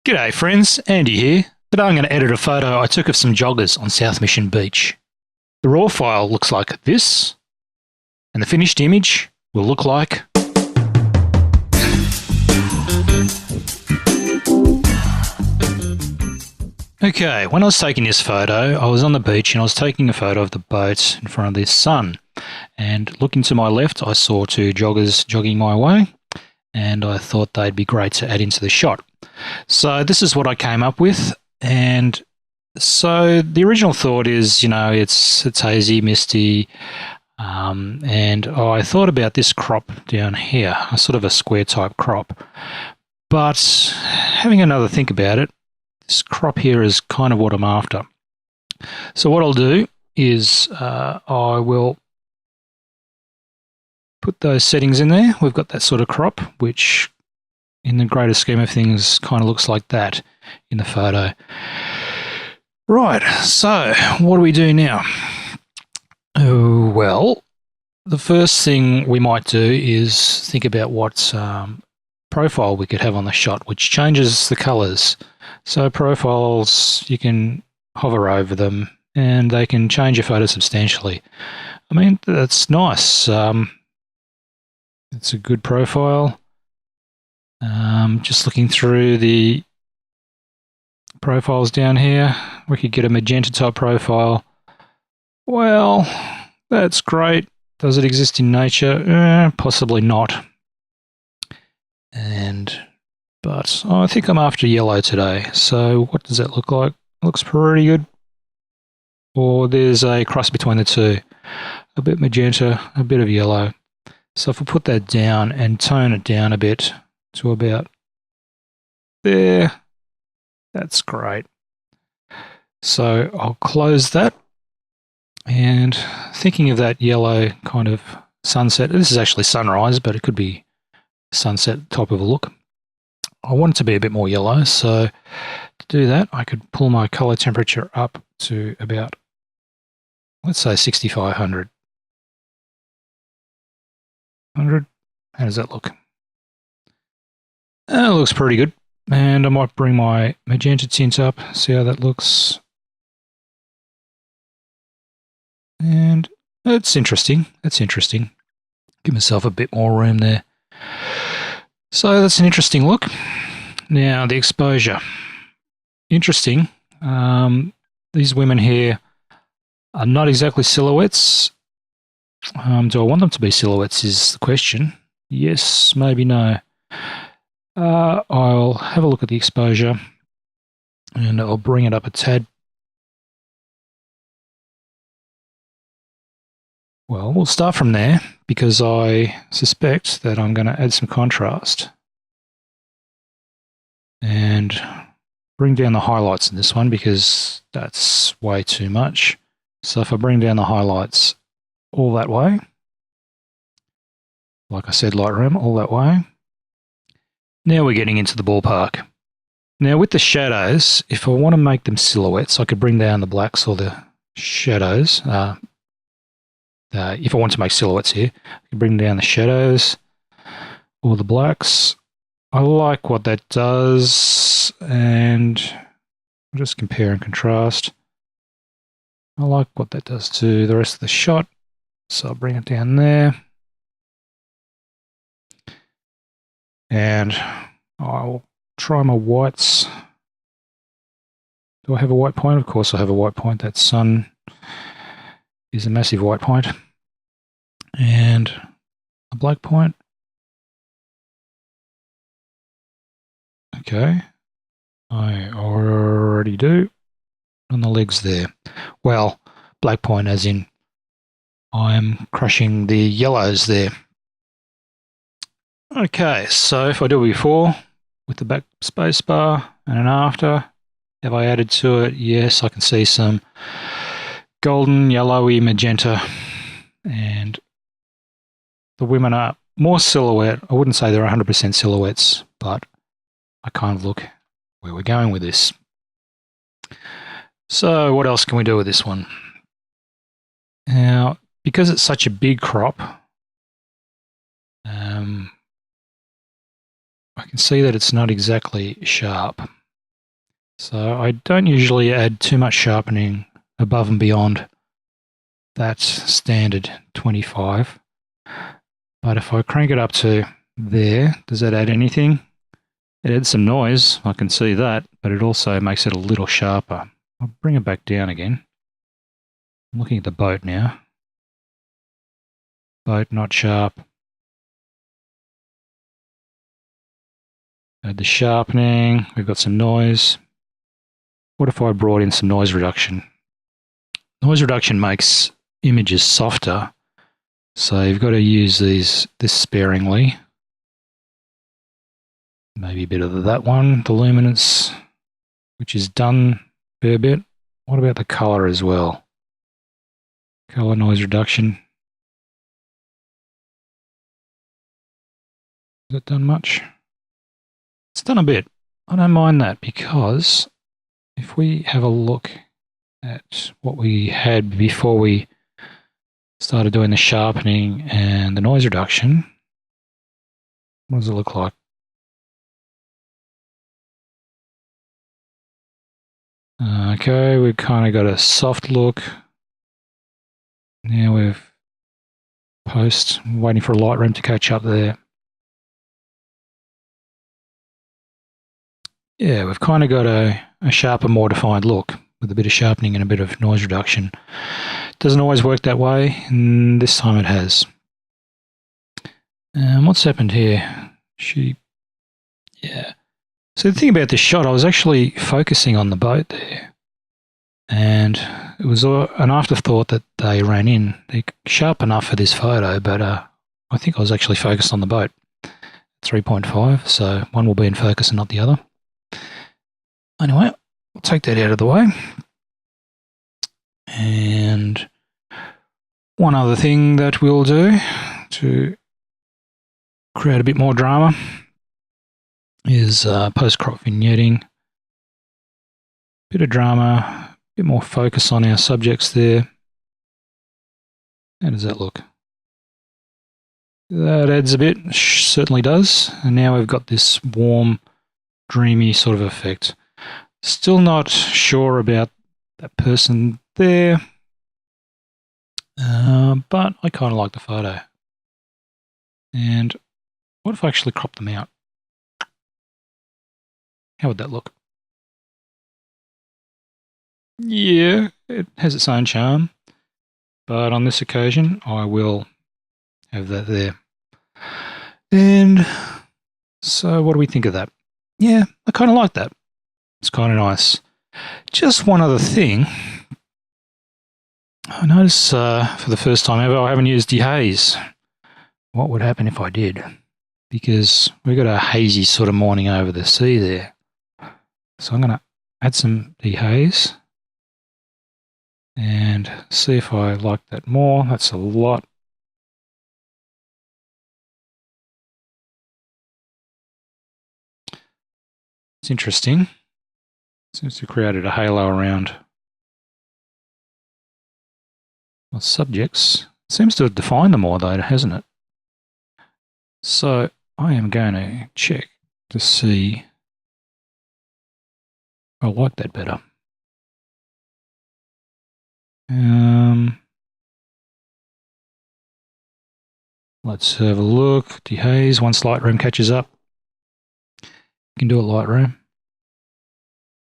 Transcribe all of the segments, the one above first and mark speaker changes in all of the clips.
Speaker 1: G'day friends, Andy here. Today I'm going to edit a photo I took of some joggers on South Mission Beach. The raw file looks like this, and the finished image will look like... Okay, when I was taking this photo, I was on the beach and I was taking a photo of the boat in front of the sun. And looking to my left, I saw two joggers jogging my way, and I thought they'd be great to add into the shot. So this is what I came up with, and so the original thought is, it's hazy, misty, and I thought about this crop down here, a sort of a square type crop. But having another think about it, this crop here is kind of what I'm after. So what I'll do is I will put those settings in there. We've got that sort of crop, which in the greater scheme of things kind of looks like that in the photo. Right, so what do we do now? Oh, well, the first thing we might do is think about what profile we could have on the shot, which changes the colours. So profiles, you can hover over them and they can change your photo substantially. I mean, that's nice. It's a good profile. Just looking through the profiles down here, we could get a magenta type profile. Well, that's great. Does it exist in nature? Possibly not. But I think I'm after yellow today. So what does that look like? Looks pretty good. Or there's a cross between the two. A bit magenta, a bit of yellow. So if we put that down and tone it down a bit to about there, that's great. So I'll close that. And thinking of that yellow kind of sunset, this is actually sunrise, but it could be sunset type of a look. I want it to be a bit more yellow, so to do that, I could pull my color temperature up to about, let's say 6500. How does that look? It looks pretty good. And I might bring my magenta tint up, see how that looks. And it's interesting. That's interesting. Give myself a bit more room there. So that's an interesting look. Now the exposure. Interesting. These women here are not exactly silhouettes. Do I want them to be silhouettes is the question. Yes, maybe no. I'll have a look at the exposure and I'll bring it up a tad. Well, we'll start from there because I suspect that I'm going to add some contrast and bring down the highlights in this one because that's way too much. So if I bring down the highlights all that way, like I said, Lightroom, all that way. Now we're getting into the ballpark. Now with the shadows, if I want to make them silhouettes, I could bring down the blacks or the shadows. If I want to make silhouettes here, I can bring down the shadows or the blacks. I like what that does, and I'll just compare and contrast. I like what that does to the rest of the shot, so I'll bring it down there. And I'll try my whites. Do I have a white point? Of course I have a white point. That sun is a massive white point. And a black point. Okay. I already do. On the legs there. Well, black point as in I'm crushing the yellows there. Okay, so if I do it before with the back space bar and an after, have I added to it? Yes, I can see some golden, yellowy, magenta, and the women are more silhouette. I wouldn't say they're 100% silhouettes, but I kind of look where we're going with this. So what else can we do with this one? Now, because it's such a big crop, I can see that it's not exactly sharp. So I don't usually add too much sharpening above and beyond that standard 25. But if I crank it up to there, does that add anything? It adds some noise, I can see that, but it also makes it a little sharper. I'll bring it back down again. I'm looking at the boat now. Boat not sharp. Add the sharpening, we've got some noise. What if I brought in some noise reduction? Noise reduction makes images softer, so you've got to use this sparingly. Maybe a bit of that one, the luminance, which is done a fair bit. What about the colour as well? Colour noise reduction. Has that done much? It's done a bit. I don't mind that, because if we have a look at what we had before we started doing the sharpening and the noise reduction, what does it look like? Okay, we've kind of got a soft look. Now we've waiting for Lightroom to catch up there. Yeah, we've kind of got a sharper, more defined look with a bit of sharpening and a bit of noise reduction. Doesn't always work that way, and this time it has. What's happened here? Yeah. So the thing about this shot, I was actually focusing on the boat there, and it was an afterthought that they ran in. They're sharp enough for this photo, but I think I was actually focused on the boat. 3.5, so one will be in focus and not the other. Anyway, we'll take that out of the way. And one other thing that we'll do to create a bit more drama is post-crop vignetting. Bit of drama, a bit more focus on our subjects there. How does that look? That adds a bit, certainly does. And now we've got this warm, dreamy sort of effect. Still not sure about that person there, but I kind of like the photo. And what if I actually crop them out? How would that look? Yeah, it has its own charm, but on this occasion I will have that there. And so what do we think of that? Yeah, I kind of like that. It's kind of nice. Just one other thing. I notice for the first time ever I haven't used dehaze. What would happen if I did? Because we've got a hazy sort of morning over the sea there. So I'm going to add some dehaze and see if I like that more. That's a lot. It's interesting. Seems to have created a halo around my subjects. Seems to have defined them more though, hasn't it? So I am going to check to see if I like that better. Let's have a look. Dehaze, once Lightroom catches up. You can do it, Lightroom.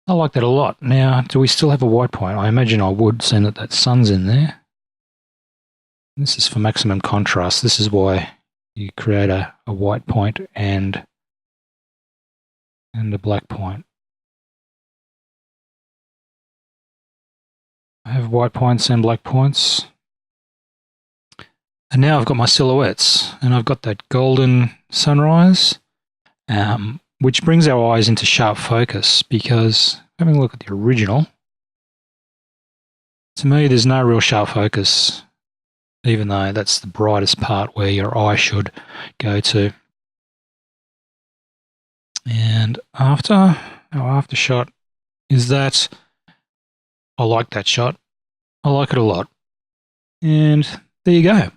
Speaker 1: I like that a lot. Now, do we still have a white point? I imagine I would, seeing that that sun's in there. This is for maximum contrast. This is why you create a white point and a black point. I have white points and black points. And now I've got my silhouettes, and I've got that golden sunrise, which brings our eyes into sharp focus, because having a look at the original, to me there's no real sharp focus, even though that's the brightest part where your eye should go to. And our after shot is that I like that shot. I like it a lot. And there you go.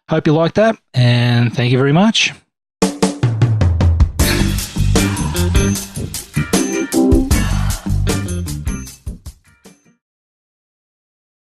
Speaker 1: Hope you like that, and thank you very much.